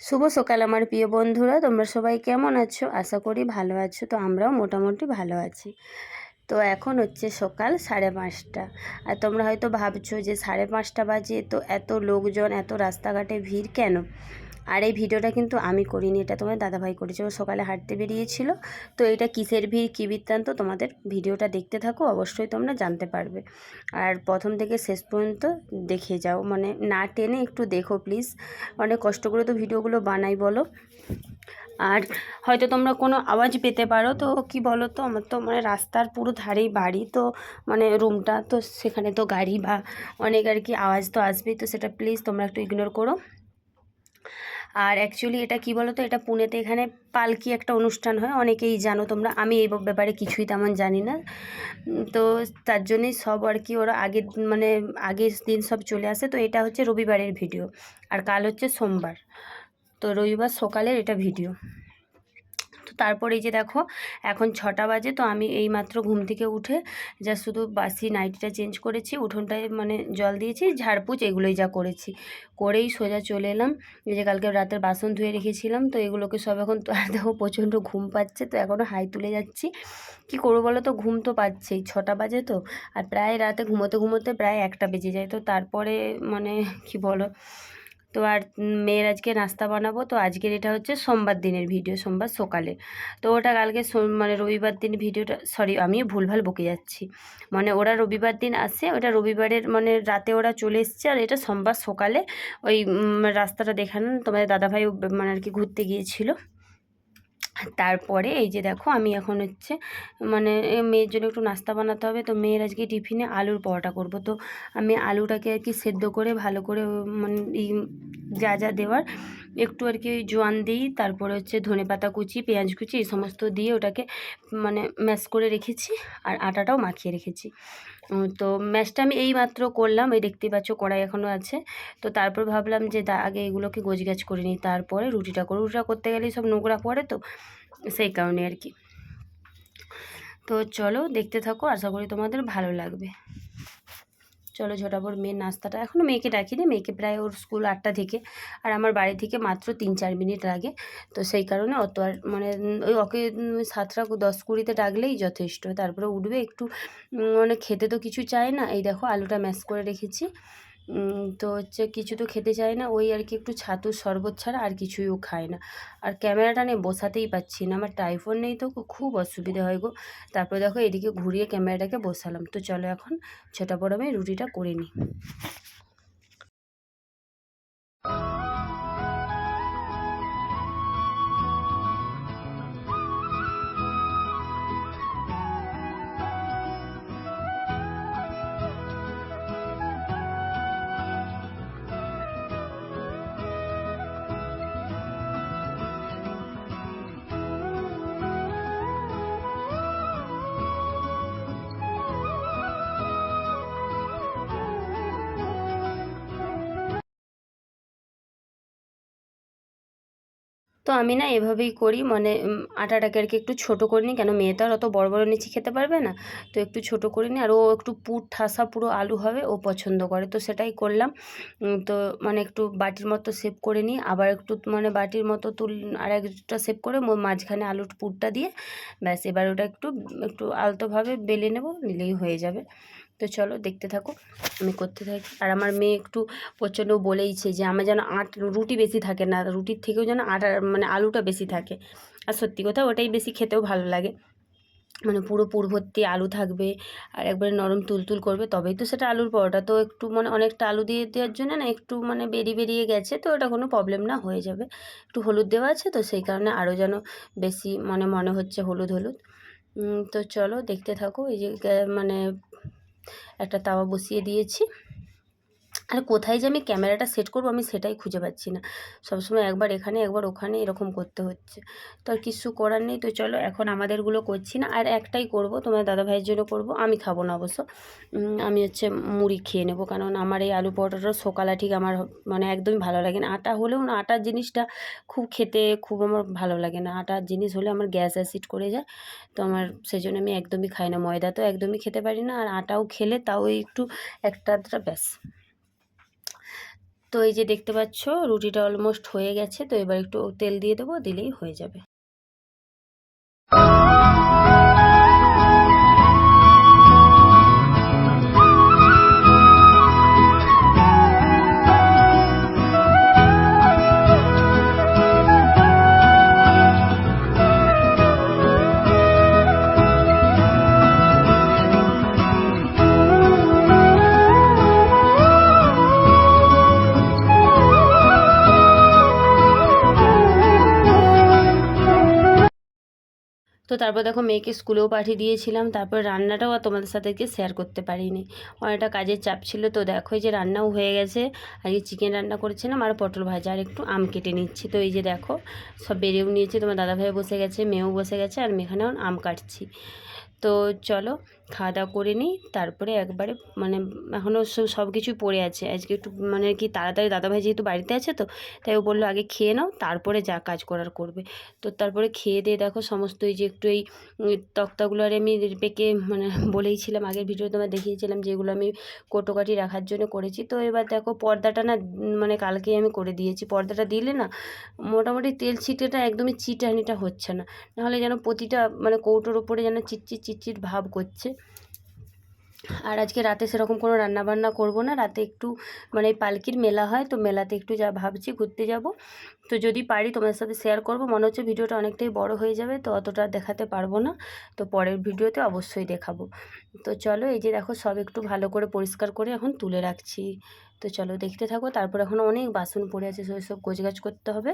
শুভ সকাল আমার প্রিয় বন্ধুরা, তোমরা সবাই কেমন আছো? আশা করি ভালো আছো। তো আমরাও মোটামুটি ভালো আছি। তো এখন হচ্ছে সকাল 5:30। আর তোমরা হয়তো ভাবছো যে 5:30 বাজে, তো এত লোকজন, এত রাস্তাঘাটে ভিড় কেন? আর এই ভিডিওটা কিন্তু আমি করিনি, এটা তোমার দাদাভাই করেছে। ও সকালে হাঁটতে বেরিয়েছিল। তো এটা কিসের ভিড়, কী বৃত্তান্ত, তোমাদের ভিডিওটা দেখতে থাকো, অবশ্যই তোমরা জানতে পারবে। আর প্রথম থেকে শেষ পর্যন্ত দেখে যাও, মানে না টেনে একটু দেখো প্লিজ। অনেক কষ্ট করে তো ভিডিওগুলো বানাই বলো। আর হয়তো তোমরা কোনো আওয়াজ পেতে পারো, তো কি বলো তো, আমার তো মানে রাস্তার পুরো ধারেই বাড়ি, তো মানে রুমটা, তো সেখানে তো গাড়ি বা অনেক আর কি আওয়াজ তো আসবেই, তো সেটা প্লিজ তোমরা একটু ইগনোর করো। আর অ্যাকচুয়ালি এটা কি বলো তো, এটা পুনেতে এখানে পালকি একটা অনুষ্ঠান হয়, অনেকেই জানো তোমরা। আমি এই ব্যাপারে কিছুই তেমন জানি না। তো তার জন্যই সব আর কি ওরা আগের দিন সব চলে আসে। তো এটা হচ্ছে রবিবারের ভিডিও, আর কাল হচ্ছে সোমবার। তো রবিবার সকালের এটা ভিডিও। তো তারপর এই যে দেখো, এখন 6টা বাজে। তো আমি এই মাত্র ঘুম থেকে উঠে যা শুধু বাসি নাইটিটা চেঞ্জ করেছি, উঠোনটায় মানে জল দিয়েছি, ঝাড়পুছ এগুলোই যা করেছি, করেই সোজা চলে এলাম। এই যে কালকে রাতের বাসন ধুয়ে রেখেছিলাম, তো এগুলোকে সব এখন তো দেখো প্রচণ্ড ঘুম পাচ্ছে, তো এখনও হাই তুলে যাচ্ছি। কি করবো বলো তো, ঘুম তো পাচ্ছেই, 6টা বাজে তো। আর প্রায় রাতে ঘুমোতে ঘুমোতে প্রায় 1টা বেজে যায়। তো তারপরে মানে কি বলো, তো আর মেয়ের আজকে নাস্তা বানাবো। তো আজকের এটা হচ্ছে সোমবার দিনের ভিডিও, সোমবার সকালে। তো ওটা কালকে মানে রবিবার দিন ভিডিওটা, সরি আমিও ভুলভাল বকে যাচ্ছি। মানে ওরা রবিবার দিন আসে, ওটা রবিবারের মানে রাতে ওরা চলে এসছে, আর এটা সোমবার সকালে ওই রাস্তাটা দেখানো তোমাদের দাদাভাই মানে আর কি ঘুরতে গিয়েছিল। তারপরে এই যে দেখো, আমি এখন হচ্ছে মানে মেয়ের জন্য একটু নাস্তা বানাতে হবে। তো মেয়ের আজকে টিফিনে আলুর পরোটা করব। তো আমি আলুটাকে আর কি সেদ্ধ করে ভালো করে মানে যা যা দেওয়ার একটু আর কি জোয়ান দিই, তারপরে হচ্ছে ধনেপাতা কুচি, পেঁয়াজ কুচি, এই সমস্ত দিয়ে ওটাকে মানে ম্যাশ করে রেখেছি, আর আটাটাও মাখিয়ে রেখেছি। তো ম্যাশটা আমি এই মাত্র করলাম, এই দেখতেই পাচ্ছ কড়াই এখনও আছে। তো তারপর ভাবলাম যে আগে এগুলোকে গোছগাছ করে নিই, তারপরে রুটিটা করব। রুটিটা করতে গেলেই সব নোংরা পড়ে, তো সেই কারণে আর কি। তো চলো দেখতে থাকো, আশা করি তোমাদের ভালো লাগবে। চলো ঝটাপট মেয়ের নাস্তাটা, এখনও মেয়েকে ডাকিনি, মেয়েকে প্রায় ওর স্কুল 8টা থেকে, আর আমার বাড়ি থেকে মাত্র 3-4 মিনিট লাগে। তো সেই কারণে অত আর মানে ওই ওকে 7টা 10-20-তে ডাকলেই যথেষ্ট। তারপরে উঠবে একটু, মানে খেতে তো কিছু চায় না। এই দেখো আলুটা ম্যাশ করে রেখেছি। তো হচ্ছে কিছু তো খেতে চায় না, ওই আর কি একটু ছাতুর শরবত ছাড়া আর কিছুই ও খায় না। আর ক্যামেরাটা নিয়ে বসাতেই পাচ্ছি না, আমার টাইফোন নেই তো খুব অসুবিধা হয় গো। তারপরে দেখো এদিকে ঘুরিয়ে ক্যামেরাটাকে বসালাম। তো চলো এখন ঝটাপট আমি রুটিটা করে নিই। তো আমি না এভাবেই করি, মানে আটাটাকে আর কি একটু ছোটো করে নিই, কেন মেয়ে তো আর অত বড় বড় নিচি খেতে পারবে না। তো একটু ছোটো করে নিই, আর ও একটু পুর ঠাসা পুরো আলু হবে, ও পছন্দ করে, তো সেটাই করলাম। তো মানে একটু বাটির মতো শেপ করে নিই, আবার একটু মানে বাটির মতো আর একটা শেপ করে মাঝখানে আলুর পুরটা দিয়ে ব্যাস, এবার ওটা একটু একটু আলতোভাবে বেলে নেব, নিলেই হয়ে যাবে। তো চলো দেখতে থাকো, আমি করতে থাকি। আর আমার মেয়ে একটু প্রচণ্ড বলেইছে যে আমার যেন রুটি বেশি থাকে না, রুটির থেকেও যেন মানে আলুটা বেশি থাকে। আর সত্যি কথা ওটাই বেশি খেতেও ভালো লাগে, মানে পুরো পুর ভর্তি আলু থাকবে, আর একবারে নরম তুলতুল করবে, তবেই তো সেটা আলুর পরোটা। তো একটু মানে অনেকটা আলু দিয়ে দেওয়ার জন্য না একটু মানে বেরিয়ে গেছে, তো ওটা কোনো প্রবলেম না, হয়ে যাবে। একটু হলুদ দেওয়া আছে, তো সেই কারণে আরও যেন বেশি মানে মনে হচ্ছে হলুদ হলুদ। তো চলো দেখতে থাকো। এই যে মানে একটা তাওয়া বসিয়ে দিয়েছি, আর কোথায় যে আমি ক্যামেরাটা সেট করবো আমি সেটাই খুঁজে পাচ্ছি না। সবসময় একবার এখানে একবার ওখানে এরকম করতে হচ্ছে, তো আর কিছু করার নেই। তো চলো এখন আমাদেরগুলো করছি না, আর একটাই করব, তোমার দাদাভাইয়ের জন্য করব, আমি খাবো না অবশ্য। আমি হচ্ছে মুড়ি খেয়ে নেবো, কারণ আমার এই আলু পরোটাটা সকালে ঠিক আমার মানে একদমই ভালো লাগে না। আটা হলেও না, আটার জিনিসটা খুব খেতে খুব আমার ভালো লাগে না। আটার জিনিস হলে আমার গ্যাস অ্যাসিড করে যায়, তো আমার সেই জন্য আমি একদমই খাই না। ময়দা তো একদমই খেতে পারি না, আর আটাও খেলে তাও একটু একটা ব্যাস। তো তো এই যে দেখতে পাচ্ছ রুটিটা অলমোস্ট হয়ে গেছে, তো এবার একটু তেল দিয়ে দেবো, দিলেই হয়ে যাবে। তো তারপর দেখো মেয়েকে স্কুলেও পাঠিয়ে দিয়েছিলাম, তারপর রান্নাটাও আর তোমাদের সাথে শেয়ার করতে পারিনি, অনেকটা কাজের চাপ ছিল। তো দেখো এই যে রান্নাও হয়ে গেছে, আজকে চিকেন রান্না করেছিলাম আর পটল ভাজা আর একটু আম কেটে নিচ্ছি। তো এই যে দেখো সব বেরিয়েও নিয়েছি, তোমার দাদাভাই বসে গেছে, মেয়েও বসে গেছে, আর আমি এখানেও আম কাটছি। তো চলো খাওয়া দাওয়া করে নিই, তারপরে একবারে মানে এখনও সব কিছুই পড়ে আছে। আজকে একটু মানে কি তাড়াতাড়ি দাদাভাই যেহেতু বাড়িতে আছে, তো তাই ও বললো আগে খেয়ে নাও তারপরে যা কাজ করার করবে। তো তারপরে খেয়ে দিয়ে দেখো সমস্ত এই যে একটু এই তক্তাগুলো আর আমি পেকে মানে বলেইছিলাম, আগের ভিডিও তোমার দেখিয়েছিলাম যেগুলো আমি কোটোকাটি রাখার জন্য করেছি। তো এবার দেখো পর্দাটা না মানে কালকেই আমি করে দিয়েছি। পর্দাটা দিলে না মোটামুটি তেল ছিটেটা একদমই চিটানিটা হচ্ছে না, নাহলে যেন প্রতিটা মানে কৌটোর ওপরে যেন চিটচিট চিটচিট ভাব করছে। আর আজকে রাতে সেরকম কোনো রান্নাবান্না করব না, রাতে একটু মানে পালকির মেলা হয়, তো মেলাতে একটু যা ভাবছি ঘুরতে যাব। তো যদি পারি তোমাদের সাথে শেয়ার করব। মনে হচ্ছে ভিডিওটা অনেকটাই বড় হয়ে যাবে, তো অতটা দেখাতে পারবো না, তো পরের ভিডিওতে অবশ্যই দেখাবো। তো চলো এই যে দেখো সব একটু ভালো করে পরিষ্কার করে এখন তুলে রাখছি। তো চলো দেখতে থাকো। তারপর এখন অনেক বাসন পড়ে আছে, সব গোছগাছ করতে হবে,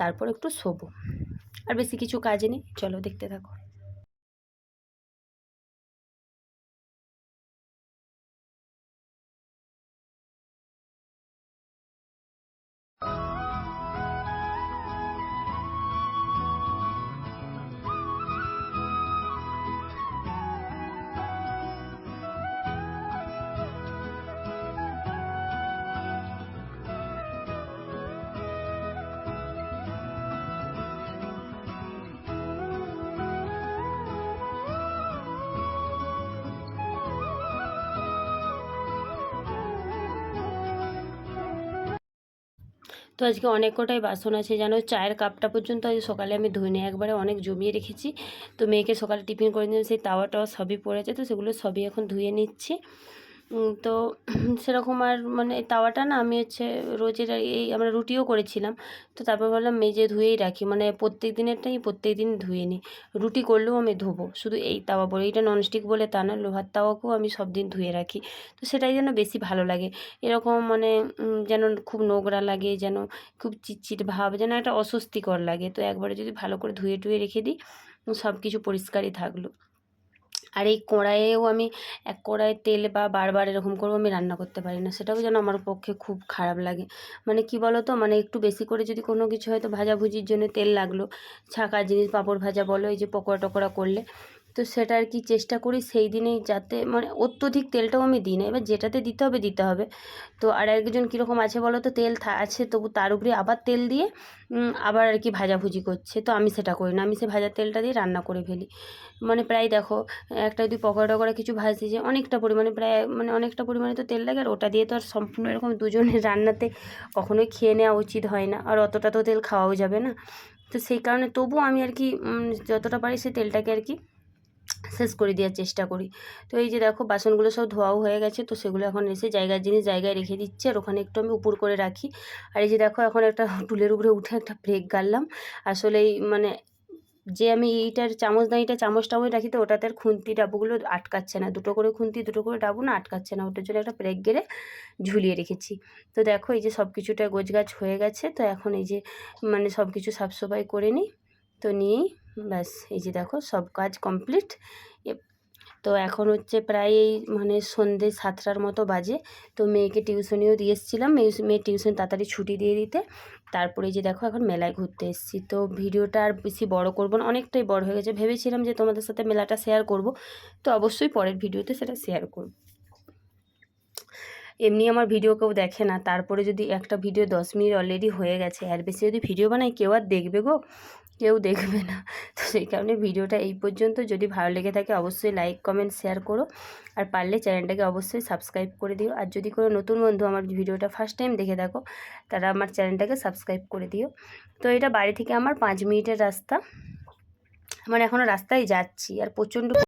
তারপর একটু শোবো। আর বেশি কিছু কাজ নেই, চলো দেখতে থাকো। তো আজকে অনেক কটাই বাসন আছে জানো, চায়ের কাপটা পর্যন্ত আজ সকালে আমি ধুইনি, একবারে অনেক জমিয়ে রেখেছি। তো মেয়েকে সকালে টিফিন করে দিলাম, সেই তাওয়া টাওয়া সবই পড়েছে, তো সেগুলো সবই এখন ধুয়ে নিচ্ছি। তো সেরকম আর মানে তাওয়াটা না আমি হচ্ছে রোজের এই আমরা রুটিও করেছিলাম, তো তারপর ভাবলাম মেজে ধুয়েই রাখি, মানে প্রত্যেক দিনেরটাই প্রত্যেক দিন ধুয়ে নিই। রুটি করলেও আমি ধোবো, শুধু এই তাওয়া বলে, এইটা ননস্টিক বলে তা না, লোহার তাওয়াকেও আমি সব দিন ধুয়ে রাখি। তো সেটাই যেন বেশি ভালো লাগে, এরকম মানে যেন খুব নোংরা লাগে, যেন খুব চিটচিট ভাব, যেন একটা অস্বস্তিকর লাগে। তো একবারে যদি ভালো করে ধুয়ে টুয়ে রেখে দিই, সব কিছু পরিষ্কারই থাকলো। আর এই কড়াইয়েও আমি এক কড়াই তেল বা বারবার এরকম করেও আমি রান্না করতে পারি না, সেটাও যেন আমার পক্ষে খুব খারাপ লাগে। মানে কি বলো তো, মানে একটু বেশি করে যদি কোনো কিছু হয়তো ভাজাভুজির জন্য তেল লাগলো, ছাঁকা জিনিস পাঁপড় ভাজা বলো, এই যে পকোড়া টকোড়া করলে, তো সেটা আর কি চেষ্টা করি সেই দিনেই যাতে মানে অত্যধিক তেলটাও আমি দিই না, এবার যেটাতে দিতে হবে দিতে হবে। তো আর একজন কীরকম আছে বলো তো, তেল আছে তবু তার উপরে আবার তেল দিয়ে আবার আর কি ভাজাভুজি করছে, তো আমি সেটা করি না, আমি সে ভাজার তেলটা দিয়ে রান্না করে ফেলি। মানে প্রায় দেখো একটা যদি পকোড়া টকোড়া কিছু ভাজতে যে অনেকটা পরিমাণে, প্রায় মানে অনেকটা পরিমাণে তো তেল লাগে, আর ওটা দিয়ে তো আর সম্পূর্ণ এরকম দুজনের রান্নাতে কখনোই খেয়ে নেওয়া উচিত হয় না, আর অতটা তো তেল খাওয়াও যাবে না। তো সেই কারণে তবুও আমি আর কি যতটা পারি সেই তেলটাকে আর কি শেষ করে দেওয়ার চেষ্টা করি। তো এই যে দেখো বাসনগুলো সব ধোয়াও হয়ে গেছে, তো সেগুলো এখন এসে জায়গার জিনিস জায়গায় রেখে দিচ্ছি, আর ওখানে একটু আমি উপর করে রাখি। আর এই যে দেখো এখন একটা টুলের উপরে উঠে একটা ব্রেক গাড়লাম, আসলেই মানে যে আমি এইটার চামচদানিটা চামচ টামচ রাখি, তো ওটাতে আর খুন্তি ডাবুগুলো আটকাচ্ছে না, দুটো করে খুন্তি দুটো করে ডাবু না আটকাচ্ছে না, ওটার জন্য একটা ব্রেক গেড়ে ঝুলিয়ে রেখেছি। তো দেখো এই যে সব কিছুটা গোছগাছ হয়ে গেছে, তো এখন এই যে মানে সব কিছু সাফসফাই করে নিই, তো নিয়েই ব্যাস এই যে দেখো সব কাজ কমপ্লিট। তো এখন হচ্ছে প্রায় এই মানে সন্ধ্যে 7টার মতো বাজে। তো মেয়েকে টিউশনিও দিয়ে এসেছিলাম, মেয়ের টিউশন তাড়াতাড়ি ছুটি দিয়ে দিতে। তারপরে যে দেখো এখন মেলায় ঘুরতে এসেছি। তো ভিডিওটা আর বেশি বড় করব না, অনেকটাই বড় হয়ে গেছে, ভেবেছিলাম যে তোমাদের সাথে মেলাটা শেয়ার করব, তো অবশ্যই পরের ভিডিওতে সেটা শেয়ার করব। এমনি আমার ভিডিও কেউ দেখে না, তারপরে যদি একটা ভিডিও 10 মিনিট অলরেডি হয়ে গেছে, আর বেশি যদি ভিডিও বানাই কেউ আর দেখবে গো? কেউ দেখবে না। তো সেই কারণে ভিডিওটা এই পর্যন্ত। যদি ভালো লেগে থাকে অবশ্যই লাইক কমেন্ট শেয়ার করো, আর পারলে চ্যানেলটাকে অবশ্যই সাবস্ক্রাইব করে দিও। আর যদি কোনো নতুন বন্ধু আমার ভিডিওটা ফার্স্ট টাইম দেখে থাকো, তারা আমার চ্যানেলটাকে সাবস্ক্রাইব করে দিও। তো এটা বাড়ি থেকে আমার 5 মিনিটের রাস্তা, মানে এখনও রাস্তায় যাচ্ছি, আর প্রচণ্ড